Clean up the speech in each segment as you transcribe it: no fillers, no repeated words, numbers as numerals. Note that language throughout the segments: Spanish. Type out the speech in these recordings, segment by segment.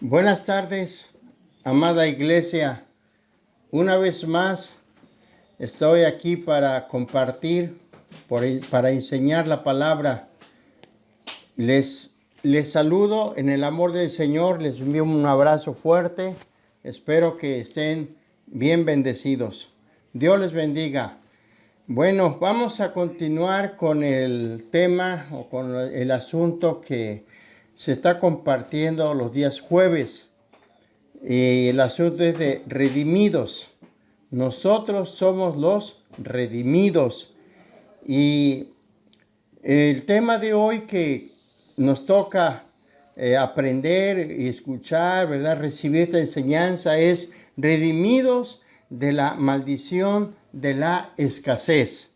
Buenas tardes, amada iglesia. Una vez más estoy aquí para compartir, para enseñar la palabra. Les saludo en el amor del Señor, les envío un abrazo fuerte. Espero que estén bien bendecidos. Dios les bendiga. Bueno, vamos a continuar con el tema o con el asunto que se está compartiendo los días jueves. Y el asunto es de redimidos. Nosotros somos los redimidos. Y el tema de hoy que nos toca aprender y escuchar, ¿verdad? Recibir esta enseñanza es redimidos de la maldición de la escasez.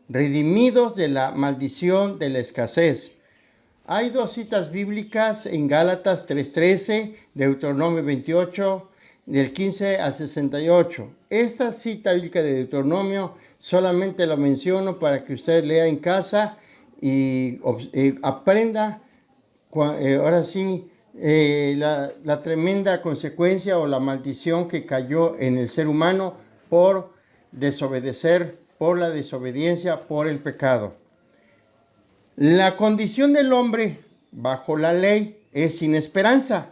Redimidos de la maldición de la escasez. Hay dos citas bíblicas en Gálatas 3:13, Deuteronomio 28, del 15 al 68. Esta cita bíblica de Deuteronomio solamente la menciono para que usted lea en casa y aprenda, ahora sí, la tremenda consecuencia o la maldición que cayó en el ser humano por desobedecer, por la desobediencia, por el pecado. La condición del hombre bajo la ley es sin esperanza,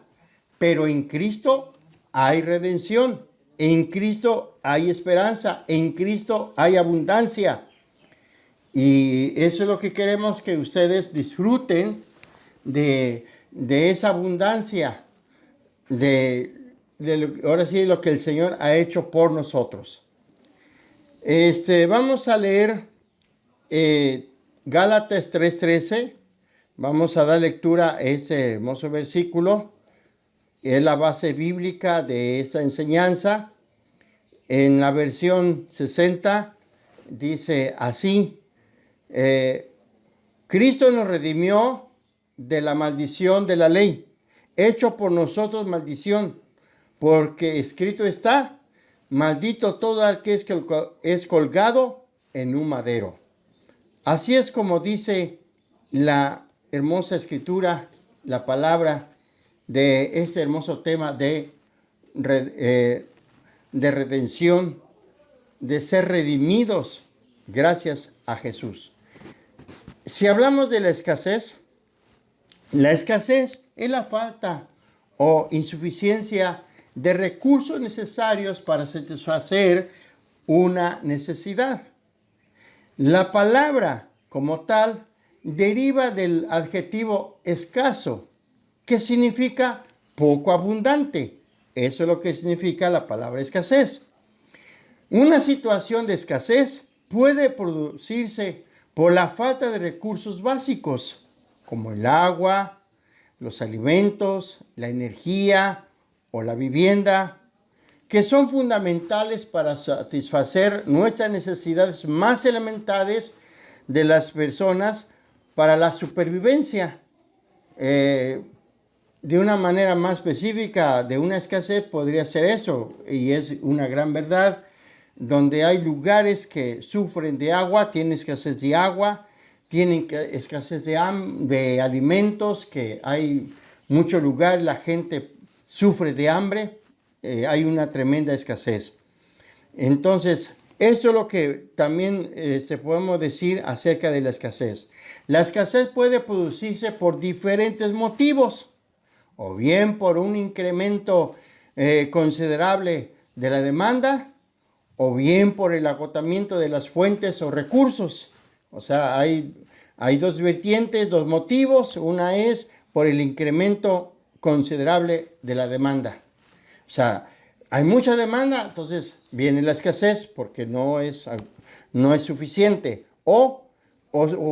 pero en Cristo hay redención, en Cristo hay esperanza, en Cristo hay abundancia. Y eso es lo que queremos que ustedes disfruten de esa abundancia, ahora sí, lo que el Señor ha hecho por nosotros. Vamos a leer Gálatas 3:13, vamos a dar lectura a este hermoso versículo. Es la base bíblica de esta enseñanza. En la versión 60 dice así: Cristo nos redimió de la maldición de la ley, hecho por nosotros maldición, porque escrito está: maldito todo el que es colgado en un madero. Así es como dice la hermosa escritura, la palabra de este hermoso tema de redención, de ser redimidos gracias a Jesús. Si hablamos de la escasez es la falta o insuficiencia de recursos necesarios para satisfacer una necesidad. La palabra como tal deriva del adjetivo escaso, que significa poco abundante. Eso es lo que significa la palabra escasez. Una situación de escasez puede producirse por la falta de recursos básicos, como el agua, los alimentos, la energía o la vivienda, que son fundamentales para satisfacer nuestras necesidades más elementales de las personas para la supervivencia. De una manera más específica, de una escasez podría ser eso, y es una gran verdad, donde hay lugares que sufren de agua, tienen escasez de agua, tienen escasez de alimentos, que hay muchos lugares, la gente sufre de hambre. Hay una tremenda escasez. Entonces, eso es lo que también podemos decir acerca de la escasez. La escasez puede producirse por diferentes motivos, o bien por un incremento considerable de la demanda, o bien por el agotamiento de las fuentes o recursos. O sea, hay dos vertientes, dos motivos. Una es por el incremento considerable de la demanda. O sea, hay mucha demanda, entonces viene la escasez porque no es suficiente. O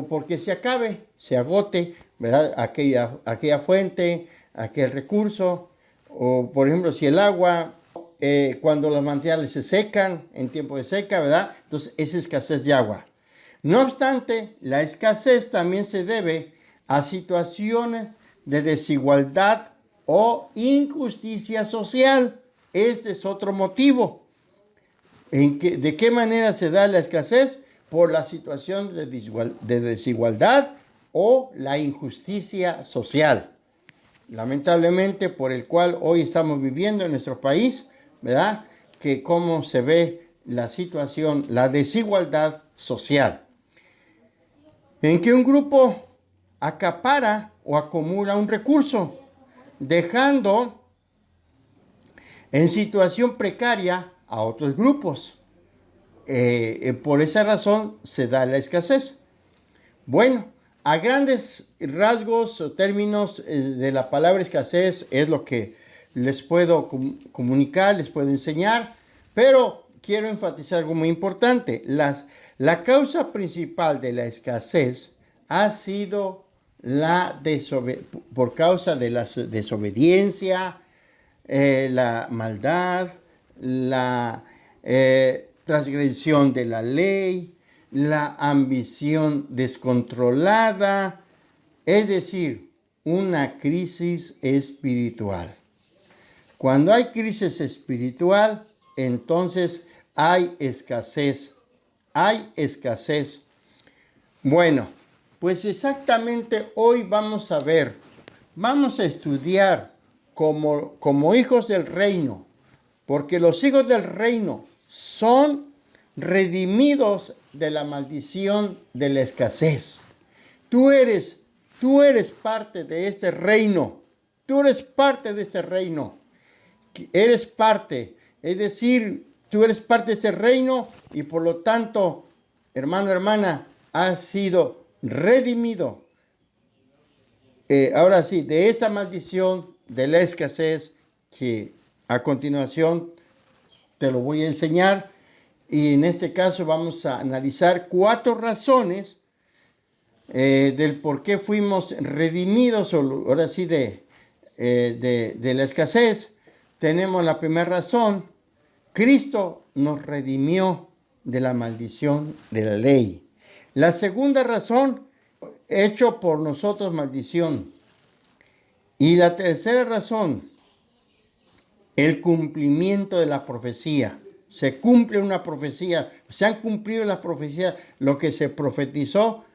porque se agote, ¿verdad? Aquella fuente, aquel recurso. O, por ejemplo, si el agua, cuando los manantiales se secan en tiempo de seca, ¿verdad? Entonces es escasez de agua. No obstante, la escasez también se debe a situaciones de desigualdad o injusticia social. Este es otro motivo. ¿De qué manera se da la escasez? Por la situación de desigualdad o la injusticia social. lamentablemente, por el cual hoy estamos viviendo en nuestro país, ¿verdad? Que cómo se ve la situación, la desigualdad social, en que un grupo acapara o acumula un recurso, dejando en situación precaria a otros grupos. Por esa razón se da la escasez. Bueno, a grandes rasgos o términos de la palabra escasez es lo que les puedo comunicar, les puedo enseñar, pero quiero enfatizar algo muy importante. La causa principal de la escasez ha sido por causa de la desobediencia, la maldad, la transgresión de la ley, la ambición descontrolada, es decir, una crisis espiritual. Cuando hay crisis espiritual, entonces hay escasez. Hay escasez. Bueno, pues exactamente hoy vamos a estudiar como hijos del reino, porque los hijos del reino son redimidos de la maldición de la escasez. Tú eres parte de este reino. Tú eres parte de este reino. Eres parte, es decir, tú eres parte de este reino y por lo tanto, hermano, hermana, has sido redimido. Ahora sí, de esa maldición de la escasez que a continuación te lo voy a enseñar. Y en este caso vamos a analizar 4 razones del por qué fuimos redimidos, ahora sí, de la escasez. Tenemos la primera razón: Cristo nos redimió de la maldición de la ley. La segunda razón: hecho por nosotros maldición. Y la tercera razón: el cumplimiento de la profecía. Se cumple una profecía, se han cumplido las profecías, lo que se profetizó,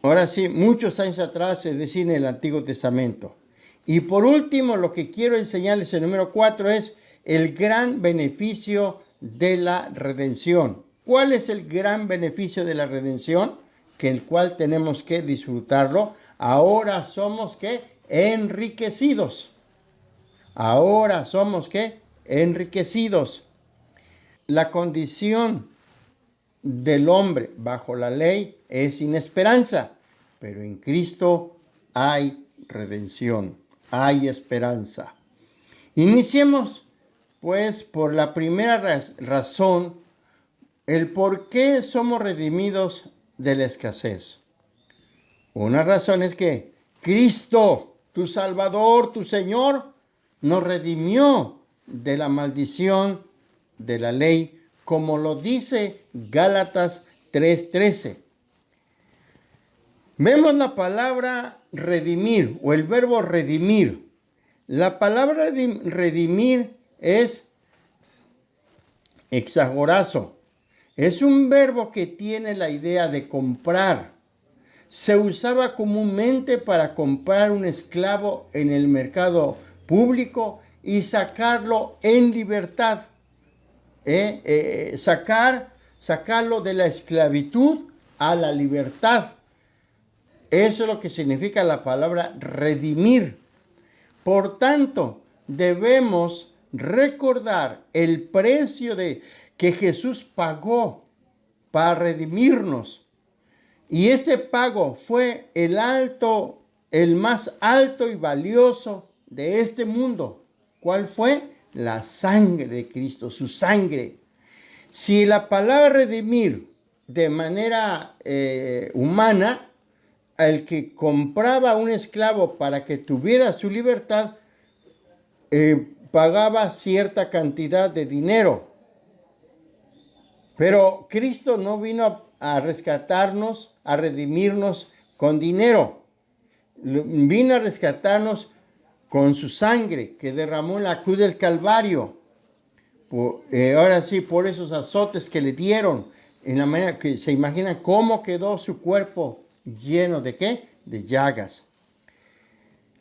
ahora sí, muchos años atrás, es decir, en el Antiguo Testamento. Y por último, lo que quiero enseñarles, el número 4, es el gran beneficio de la redención. ¿Cuál es el gran beneficio de la redención? Que el cual tenemos que disfrutarlo. Ahora somos, ¿qué? Enriquecidos. Ahora somos, ¿qué? Enriquecidos. La condición del hombre bajo la ley es sin esperanza, pero en Cristo hay redención, hay esperanza. Iniciemos, pues, por la primera razón, el por qué somos redimidos de la escasez. Una razón es que Cristo, tu Salvador, tu Señor, nos redimió de la maldición de la ley, como lo dice Gálatas 3:13. Vemos la palabra redimir o el verbo redimir. La palabra redimir es exagorazo. Es un verbo que tiene la idea de comprar. Se usaba comúnmente para comprar un esclavo en el mercado público y sacarlo en libertad. Sacarlo de la esclavitud a la libertad. Eso es lo que significa la palabra redimir. Por tanto, debemos recordar el precio que Jesús pagó para redimirnos. Y este pago fue el más alto y valioso de este mundo. ¿Cuál fue? La sangre de Cristo, su sangre. Si la palabra redimir de manera humana, el que compraba un esclavo para que tuviera su libertad, pagaba cierta cantidad de dinero. Pero Cristo no vino a rescatarnos, a redimirnos con dinero. Vino a rescatarnos con su sangre que derramó en la cruz del Calvario. Ahora sí, por esos azotes que le dieron, en la manera que se imaginan cómo quedó su cuerpo lleno de ¿qué? De llagas.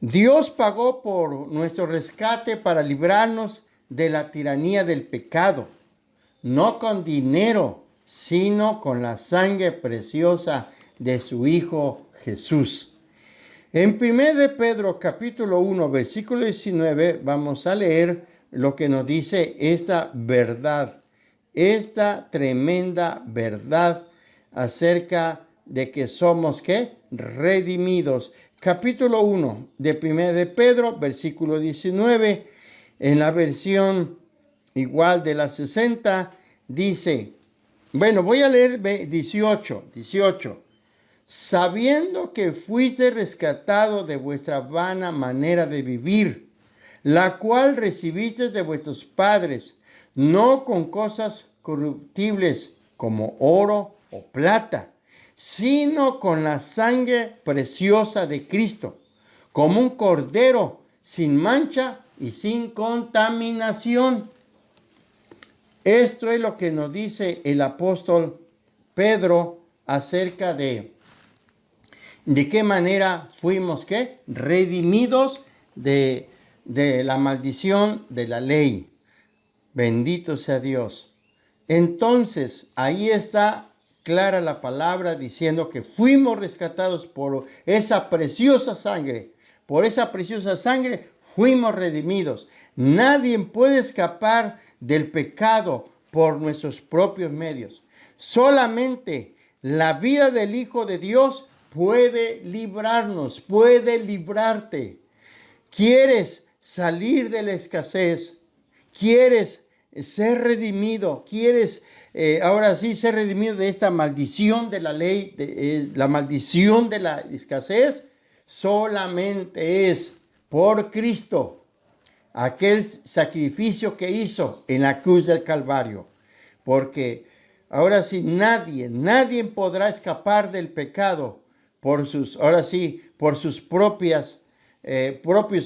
Dios pagó por nuestro rescate para librarnos de la tiranía del pecado, no con dinero, sino con la sangre preciosa de su Hijo Jesús. En 1 de Pedro capítulo 1, versículo 19, vamos a leer lo que nos dice esta verdad, esta tremenda verdad acerca de que somos, ¿qué? Redimidos. Capítulo 1 de 1 de Pedro, versículo 19, en la versión igual de la 60, dice, bueno, voy a leer 18. Sabiendo que fuiste rescatado de vuestra vana manera de vivir, la cual recibiste de vuestros padres, no con cosas corruptibles como oro o plata, sino con la sangre preciosa de Cristo, como un cordero sin mancha y sin contaminación. Esto es lo que nos dice el apóstol Pedro acerca de qué manera fuimos, ¿qué? Redimidos de la maldición de la ley. Bendito sea Dios. Entonces, ahí está clara la palabra diciendo que fuimos rescatados por esa preciosa sangre. Por esa preciosa sangre fuimos redimidos. Nadie puede escapar del pecado por nuestros propios medios. Solamente la vida del Hijo de Dios puede librarnos, puede librarte. ¿Quieres salir de la escasez? ¿Quieres ser redimido? ¿Quieres ahora sí ser redimido de esta maldición de la ley, la maldición de la escasez? Solamente es por Cristo, aquel sacrificio que hizo en la cruz del Calvario. Porque ahora sí nadie podrá escapar del pecado por sus propios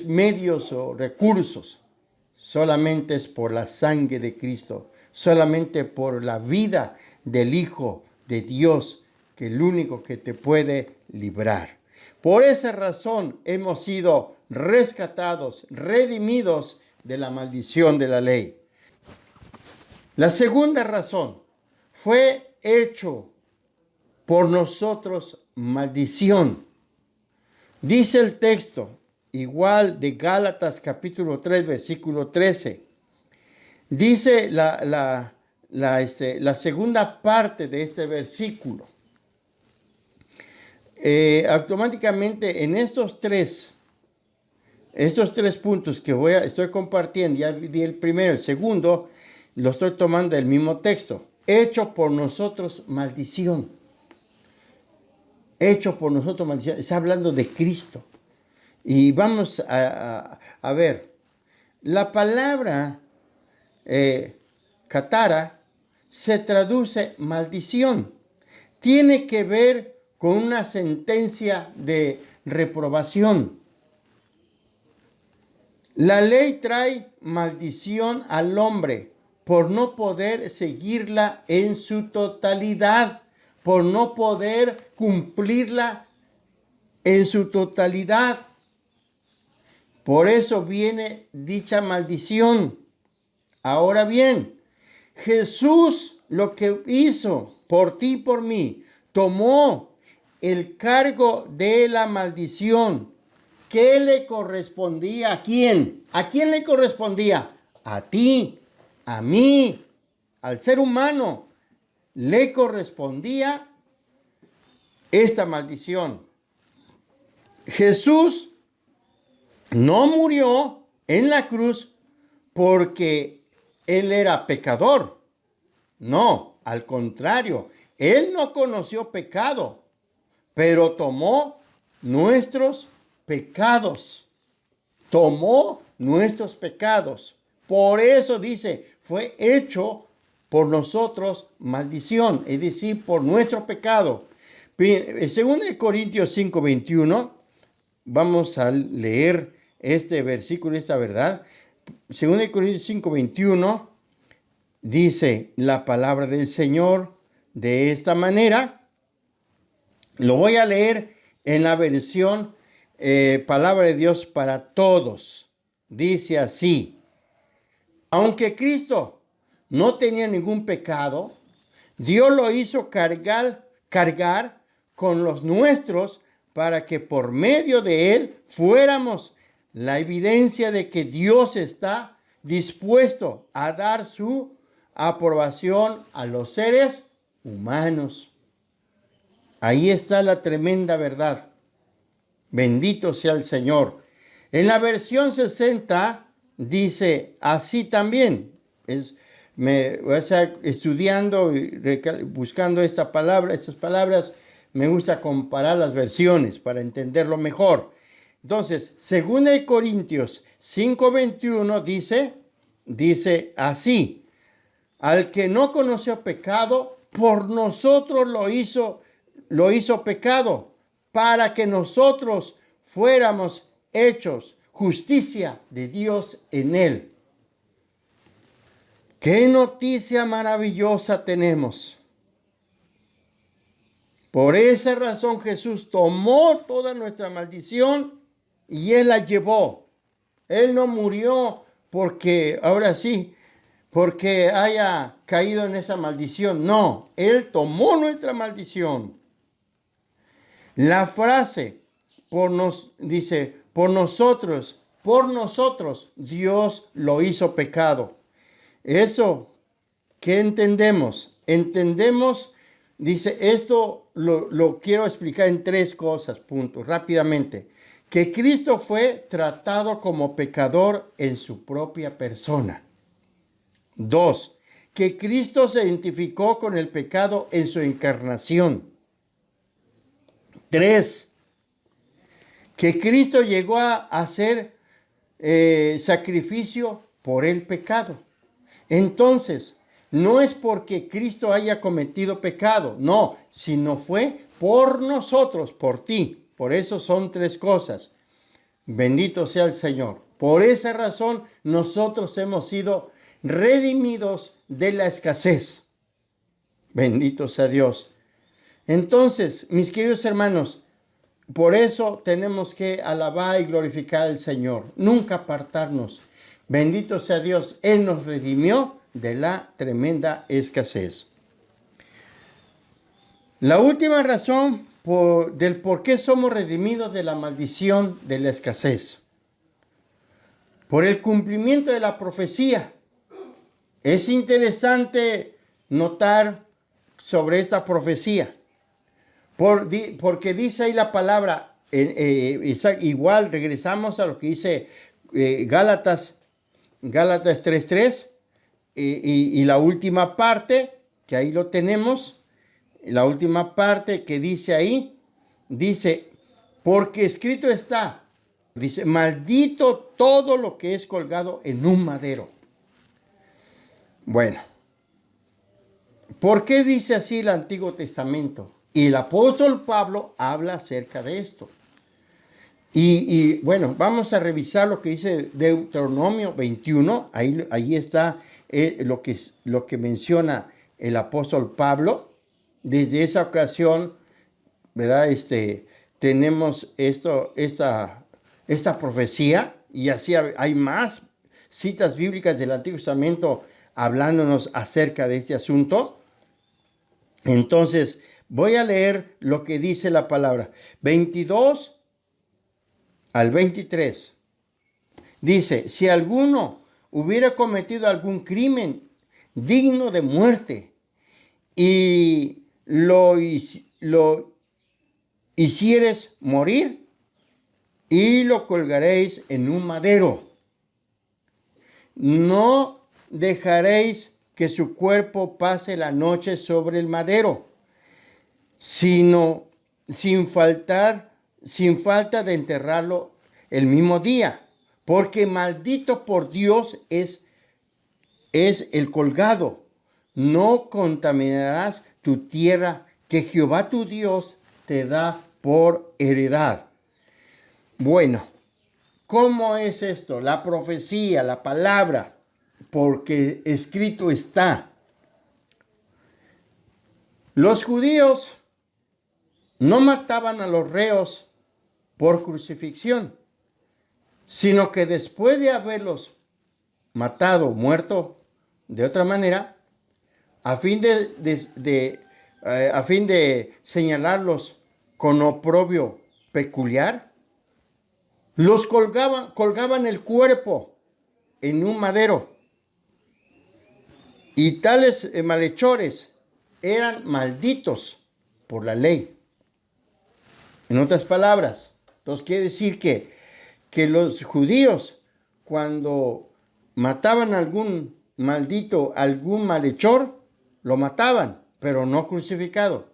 medios o recursos. Solamente es por la sangre de Cristo, solamente por la vida del Hijo de Dios, que es el único que te puede librar. Por esa razón hemos sido rescatados, redimidos de la maldición de la ley. La segunda razón, fue hecho por nosotros maldición. Dice el texto, igual de Gálatas capítulo 3, versículo 13. Dice la segunda parte de este versículo. Automáticamente en estos tres puntos que estoy compartiendo, ya di el primero, el segundo, lo estoy tomando del mismo texto. Hecho por nosotros maldición. Hecho por nosotros maldición. Está hablando de Cristo. Y vamos a ver. La palabra katara se traduce maldición. Tiene que ver con una sentencia de reprobación. La ley trae maldición al hombre por no poder seguirla en su totalidad, por no poder cumplirla en su totalidad. Por eso viene dicha maldición. Ahora bien, Jesús lo que hizo por ti y por mí, tomó el cargo de la maldición. ¿Qué le correspondía a quién? ¿A quién le correspondía? A ti, a mí, al ser humano. Le correspondía esta maldición. Jesús no murió en la cruz porque él era pecador. No, al contrario, él no conoció pecado, pero tomó nuestros pecados. Tomó nuestros pecados. Por eso dice, fue hecho por nosotros maldición, es decir, por nuestro pecado. Según Corintios 5:21, vamos a leer este versículo, esta verdad. Según Corintios 5:21, dice la palabra del Señor de esta manera. Lo voy a leer en la versión palabra de Dios para todos. Dice así: aunque Cristo no tenía ningún pecado, Dios lo hizo cargar con los nuestros para que por medio de él fuéramos la evidencia de que Dios está dispuesto a dar su aprobación a los seres humanos. Ahí está la tremenda verdad. Bendito sea el Señor. En la versión 60 dice así también. Estudiando y buscando estas palabras, me gusta comparar las versiones para entenderlo mejor. Entonces, 2 Corintios 5:21 dice así: al que no conoció pecado, por nosotros lo hizo pecado, para que nosotros fuéramos hechos justicia de Dios en él. ¡Qué noticia maravillosa tenemos! Por esa razón Jesús tomó toda nuestra maldición y Él la llevó. Él no murió porque haya caído en esa maldición. No, Él tomó nuestra maldición. La frase dice, por nosotros, Dios lo hizo pecado. Eso, ¿qué entendemos? Dice, esto lo quiero explicar en 3 cosas, puntos, rápidamente. Que Cristo fue tratado como pecador en su propia persona. 2, que Cristo se identificó con el pecado en su encarnación. 3, que Cristo llegó a hacer sacrificio por el pecado. Entonces, no es porque Cristo haya cometido pecado, no, sino fue por nosotros, por ti. Por eso son 3 cosas. Bendito sea el Señor. Por esa razón nosotros hemos sido redimidos de la escasez. Bendito sea Dios. Entonces, mis queridos hermanos, por eso tenemos que alabar y glorificar al Señor. Nunca apartarnos. Bendito sea Dios. Él nos redimió de la tremenda escasez. La última razón del por qué somos redimidos de la maldición de la escasez. Por el cumplimiento de la profecía. Es interesante notar sobre esta profecía. Porque dice ahí la palabra, igual regresamos a lo que dice Gálatas 3:3, y la última parte, que ahí lo tenemos, la última parte que dice ahí, dice, porque escrito está, dice, maldito todo lo que es colgado en un madero. Bueno, ¿por qué dice así el Antiguo Testamento? Y el apóstol Pablo habla acerca de esto. Y bueno, vamos a revisar lo que dice Deuteronomio 21. Ahí está lo que menciona el apóstol Pablo. Desde esa ocasión, ¿verdad? Tenemos esta profecía, y así hay más citas bíblicas del Antiguo Testamento hablándonos acerca de este asunto. Entonces, voy a leer lo que dice la palabra. 22 al 23. Dice, si alguno hubiera cometido algún crimen digno de muerte y lo hicieres morir, y lo colgaréis en un madero. No dejaréis que su cuerpo pase la noche sobre el madero, sino sin falta de enterrarlo el mismo día, porque maldito por Dios es el colgado. No contaminarás tu tierra que Jehová tu Dios te da por heredad. Bueno, ¿cómo es esto? La profecía, la palabra, porque escrito está. Los judíos no mataban a los reos por crucifixión, sino que después de haberlos matado, muerto de otra manera, a fin de señalarlos con oprobio peculiar, los colgaban el cuerpo en un madero. Y tales malhechores eran malditos por la ley. En otras palabras, entonces quiere decir que los judíos, cuando mataban a algún maldito, algún malhechor, lo mataban, pero no crucificado.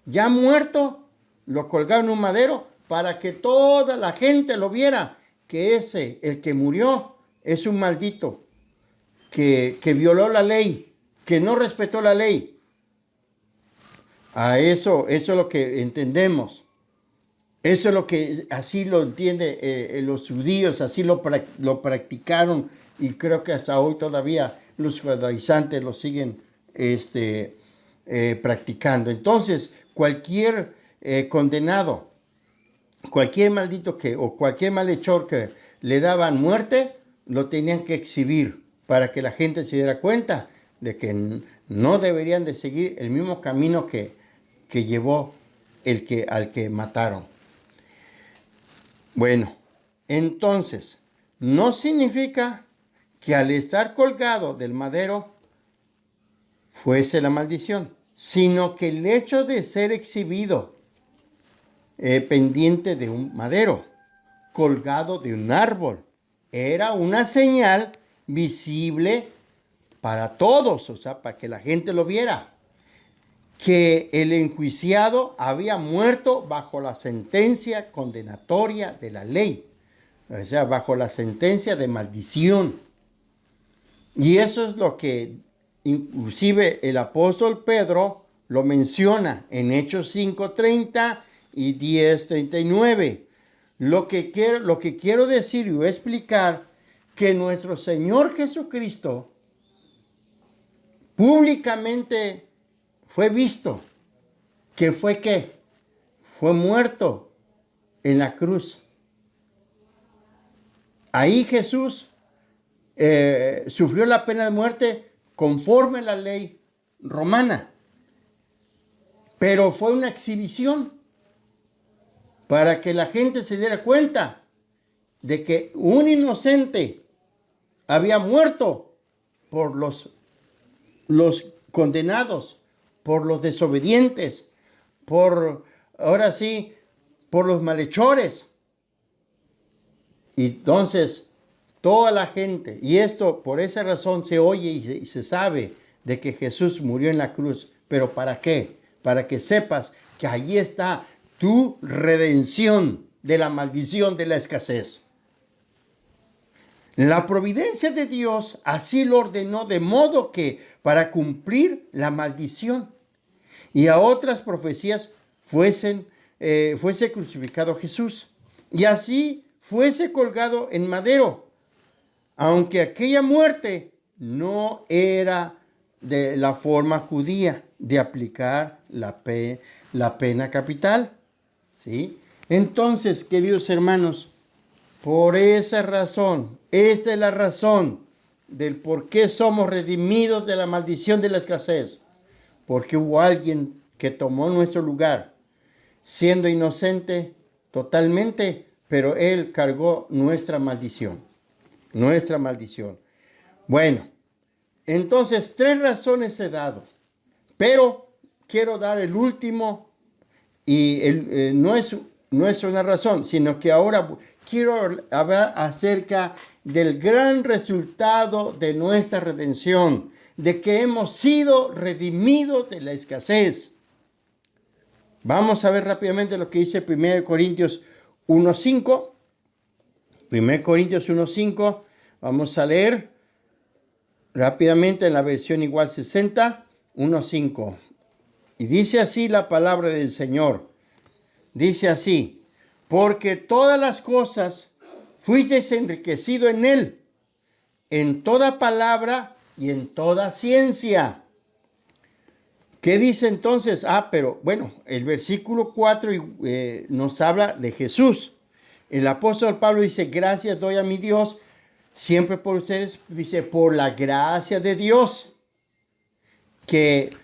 Ya muerto, lo colgaban en un madero para que toda la gente lo viera, que el que murió, es un maldito, que violó la ley, que no respetó la ley. A eso es lo que entendemos. Eso es lo que así lo entiende los judíos, así lo practicaron, y creo que hasta hoy todavía los judaizantes lo siguen practicando. Entonces, cualquier condenado, cualquier maldito o cualquier malhechor que le daban muerte, lo tenían que exhibir para que la gente se diera cuenta de que no deberían de seguir el mismo camino que llevó al que mataron. Bueno, entonces, no significa que al estar colgado del madero fuese la maldición, sino que el hecho de ser exhibido pendiente de un madero, colgado de un árbol, era una señal visible para todos, o sea, para que la gente lo viera, que el enjuiciado había muerto bajo la sentencia condenatoria de la ley, o sea, bajo la sentencia de maldición. Y eso es lo que inclusive el apóstol Pedro lo menciona en Hechos 5:30 y 10:39. Lo que quiero decir y explicar, que nuestro Señor Jesucristo públicamente fue visto, que fue ¿qué? Fue muerto en la cruz. Ahí Jesús sufrió la pena de muerte conforme a la ley romana, pero fue una exhibición para que la gente se diera cuenta de que un inocente había muerto por los condenados, por los desobedientes, ahora sí, por los malhechores. Y entonces, toda la gente, y esto por esa razón se oye y se sabe de que Jesús murió en la cruz. ¿Pero para qué? Para que sepas que allí está tu redención de la maldición de la escasez. La providencia de Dios así lo ordenó, de modo que para cumplir la maldición y a otras profecías fuese crucificado Jesús, y así fuese colgado en madero, aunque aquella muerte no era de la forma judía de aplicar la pena capital. ¿Sí? Entonces, queridos hermanos, por esa razón, esta es la razón del por qué somos redimidos de la maldición de la escasez. Porque hubo alguien que tomó nuestro lugar, siendo inocente totalmente, pero él cargó nuestra maldición. Nuestra maldición. Bueno, entonces 3 razones he dado, pero quiero dar el último, y no es una razón, sino que ahora quiero hablar acerca del gran resultado de nuestra redención, de que hemos sido redimidos de la escasez. Vamos a ver rápidamente lo que dice 1 Corintios 1:5. 1 Corintios 1:5. Vamos a leer rápidamente en la versión igual 60, 1:5. Y dice así la palabra del Señor. Dice así: porque todas las cosas fuisteis enriquecido en él, en toda palabra y en toda ciencia. ¿Qué dice entonces? Pero bueno, el versículo 4 nos habla de Jesús. el apóstol Pablo dice, gracias doy a mi Dios siempre por ustedes, dice, por la gracia de Dios que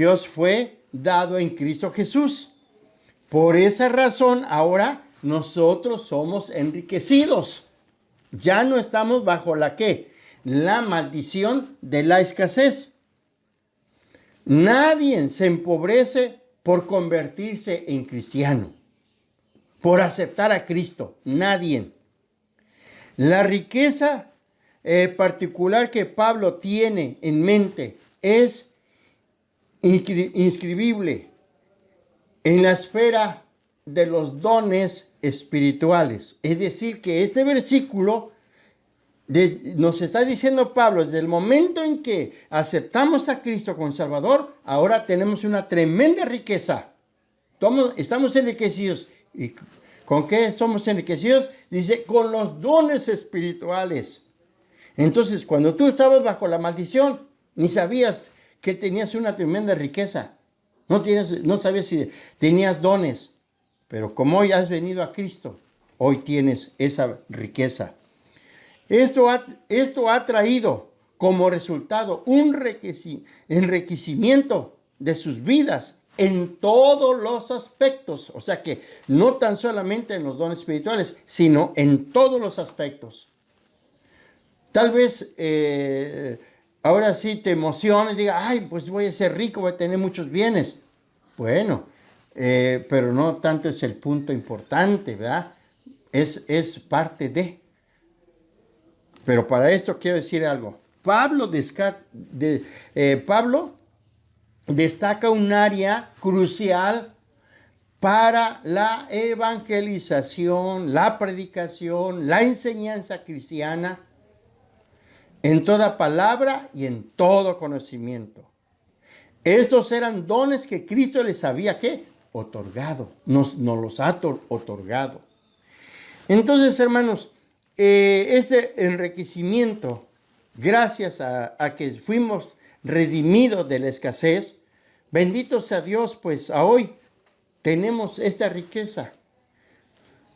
os fue dado en Cristo Jesús. Por esa razón, ahora nosotros somos enriquecidos. Ya no estamos bajo la ¿qué? La maldición de la escasez. Nadie se empobrece por convertirse en cristiano, por aceptar a Cristo. Nadie. La riqueza particular que Pablo tiene en mente es inscribible en la esfera de los dones espirituales. Es decir, que este versículo nos está diciendo Pablo, desde el momento en que aceptamos a Cristo como Salvador, ahora tenemos una tremenda riqueza. Estamos enriquecidos. ¿Y con qué somos enriquecidos? Dice, con los dones espirituales. Entonces, cuando tú estabas bajo la maldición, ni sabías que tenías una tremenda riqueza. No sabías si tenías dones, pero como hoy has venido a Cristo, hoy tienes esa riqueza. Esto ha traído como resultado un enriquecimiento de sus vidas en todos los aspectos. O sea que no tan solamente en los dones espirituales, sino en todos los aspectos. Tal vez ahora sí te emociones y digas, ay, pues voy a ser rico, voy a tener muchos bienes. Bueno, pero no tanto es el punto importante, ¿verdad? Es parte de. Pero para esto quiero decir algo. Pablo destaca un área crucial para la evangelización, la predicación, la enseñanza cristiana, en toda palabra y en todo conocimiento. Estos eran dones que Cristo les había ¿qué? Otorgado, nos los ha otorgado. Entonces, hermanos, este enriquecimiento, gracias a que fuimos redimidos de la escasez, bendito sea Dios, pues a hoy tenemos esta riqueza.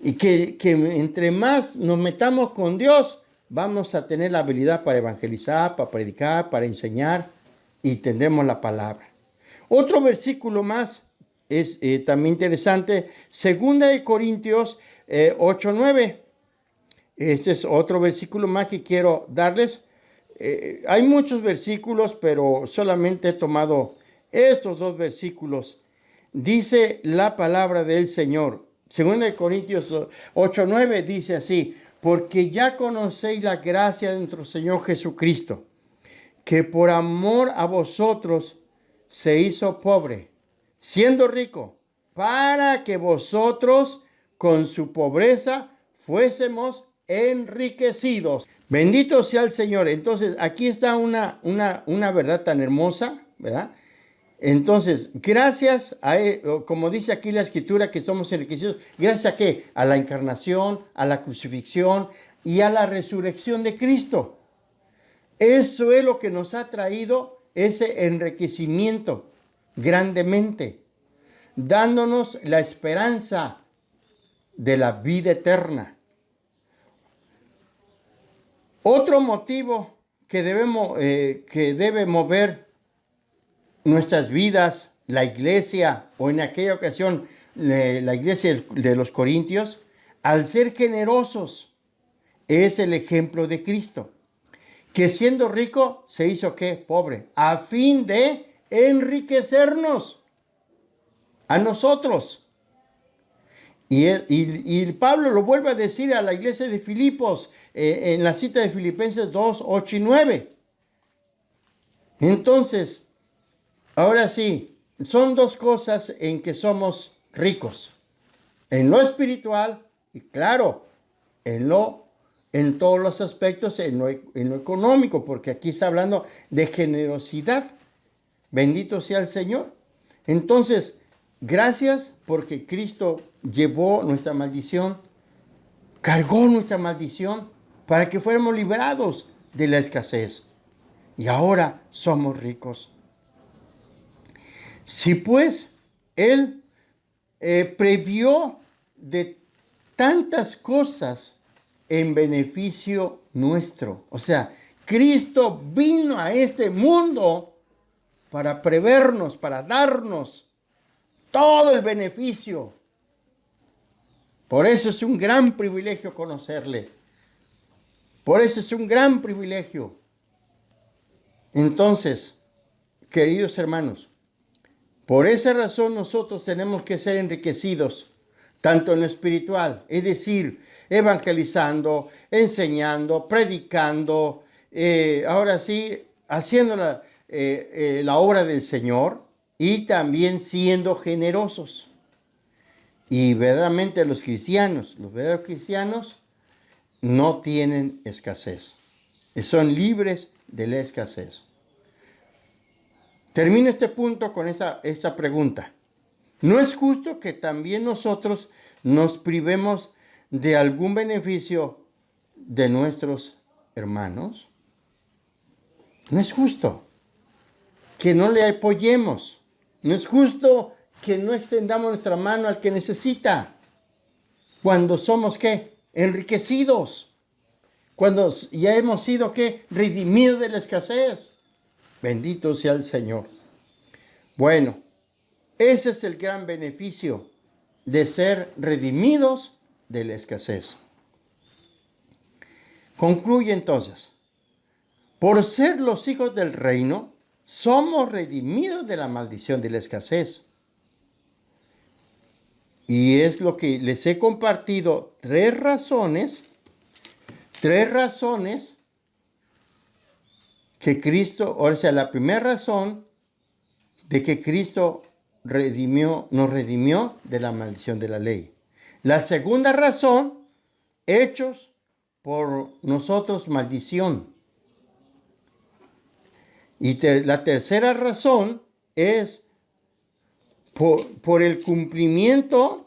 Y que entre más nos metamos con Dios, vamos a tener la habilidad para evangelizar, para predicar, para enseñar, y tendremos la palabra. Otro versículo más es también interesante, 2 Corintios 8:9. Este es otro versículo más que quiero darles. Hay muchos versículos, pero solamente he tomado estos dos versículos. Dice la palabra del Señor. 2 Corintios 8:9 dice así, porque ya conocéis la gracia de nuestro Señor Jesucristo, que por amor a vosotros se hizo pobre, siendo rico, para que vosotros con su pobreza fuésemos enriquecidos. Bendito sea el Señor. Entonces, aquí está una verdad tan hermosa, ¿verdad? Entonces, gracias a, como dice aquí la Escritura, que somos enriquecidos, ¿gracias a qué? A la encarnación, a la crucifixión y a la resurrección de Cristo. Eso es lo que nos ha traído ese enriquecimiento grandemente, dándonos la esperanza de la vida eterna. Otro motivo que debe mover nuestras vidas, la iglesia, o en aquella ocasión la iglesia de los Corintios, al ser generosos, es el ejemplo de Cristo, que siendo rico se hizo ¿qué? Pobre, a fin de enriquecernos a nosotros. Y Pablo lo vuelve a decir a la iglesia de Filipos en la cita de Filipenses 2, 8 y 9. Entonces, ahora sí, son dos cosas en que somos ricos. En lo espiritual y claro, en todos los aspectos, en lo económico, porque aquí está hablando de generosidad. Bendito sea el Señor. Entonces, gracias porque Cristo llevó nuestra maldición, cargó nuestra maldición para que fuéramos liberados de la escasez. Y ahora somos ricos. Si pues Él previó de tantas cosas en beneficio nuestro. O sea, Cristo vino a este mundo para prevernos, para darnos todo el beneficio. Por eso es un gran privilegio conocerle. Por eso es un gran privilegio. Entonces, queridos hermanos, por esa razón nosotros tenemos que ser enriquecidos, tanto en lo espiritual, es decir, evangelizando, enseñando, predicando, ahora sí, haciendo la obra del Señor y también siendo generosos. Y verdaderamente los verdaderos cristianos no tienen escasez, son libres de la escasez. Termino este punto con esta pregunta. ¿No es justo que también nosotros nos privemos de algún beneficio de nuestros hermanos? No es justo que no le apoyemos. No es justo que no extendamos nuestra mano al que necesita. Cuando somos, ¿qué? Enriquecidos. Cuando ya hemos sido, ¿qué? Redimidos de la escasez. Bendito sea el Señor. Bueno, ese es el gran beneficio de ser redimidos de la escasez. Concluye entonces. Por ser los hijos del reino, somos redimidos de la maldición de la escasez. Y es lo que les he compartido, tres razones que Cristo, o sea, la primera razón de que Cristo nos redimió de la maldición de la ley. La segunda razón, hechos por nosotros maldición. Y la tercera razón es por el cumplimiento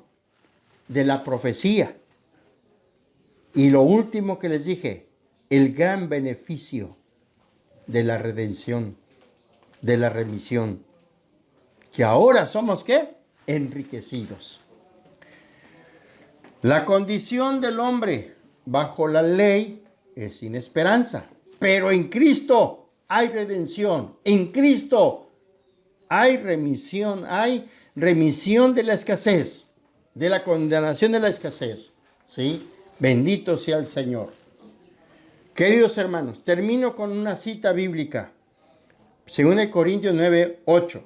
de la profecía. Y lo último que les dije, el gran beneficio de la redención, de la remisión, que ahora somos, ¿qué? Enriquecidos. La condición del hombre bajo la ley es sin esperanza, pero en Cristo hay redención, en Cristo hay remisión de la escasez, de la condenación de la escasez, ¿sí? Bendito sea el Señor. Queridos hermanos, termino con una cita bíblica. 2 Corintios 9, 8.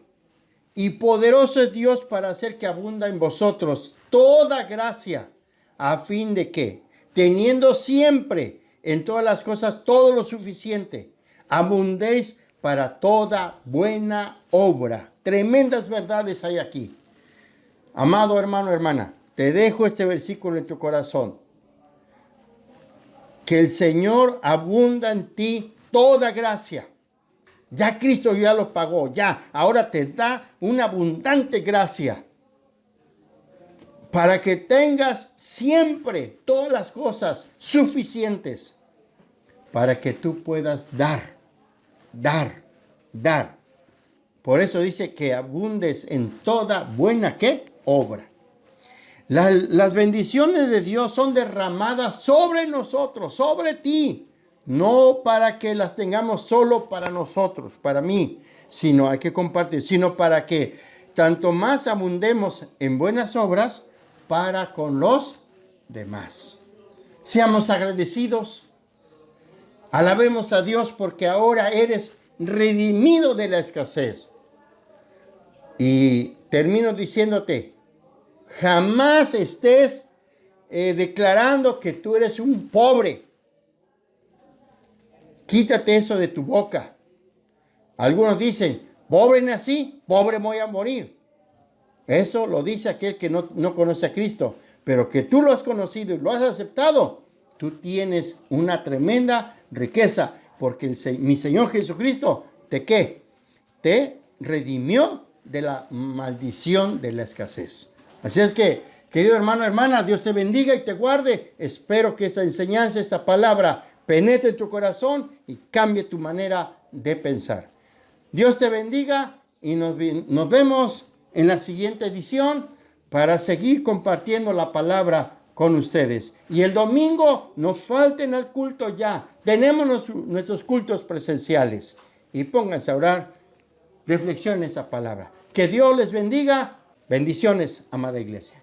Y poderoso es Dios para hacer que abunda en vosotros toda gracia, a fin de que, teniendo siempre en todas las cosas todo lo suficiente, abundéis para toda buena obra. Tremendas verdades hay aquí. Amado hermano, hermana, te dejo este versículo en tu corazón. Que el Señor abunda en ti toda gracia. Ya Cristo ya lo pagó, ya. Ahora te da una abundante gracia. Para que tengas siempre todas las cosas suficientes. Para que tú puedas dar. Por eso dice que abundes en toda buena, ¿qué? Obra. Las bendiciones de Dios son derramadas sobre nosotros, sobre ti. No para que las tengamos solo para nosotros, para mí, sino hay que compartir, sino para que tanto más abundemos en buenas obras para con los demás. Seamos agradecidos. Alabemos a Dios porque ahora eres redimido de la escasez. Y termino diciéndote, jamás estés declarando que tú eres un pobre. Quítate eso de tu boca. Algunos dicen, pobre nací, pobre voy a morir. Eso lo dice aquel que no conoce a Cristo. Pero que tú lo has conocido y lo has aceptado, tú tienes una tremenda riqueza. Porque mi Señor Jesucristo, te redimió de la maldición de la escasez. Así es que, querido hermano, hermana, Dios te bendiga y te guarde. Espero que esta enseñanza, esta palabra, penetre en tu corazón y cambie tu manera de pensar. Dios te bendiga y nos vemos en la siguiente edición para seguir compartiendo la palabra con ustedes. Y el domingo no falten al culto ya. Tenemos nuestros cultos presenciales. Y pónganse a orar. Reflexionen esa palabra. Que Dios les bendiga. Bendiciones, amada iglesia.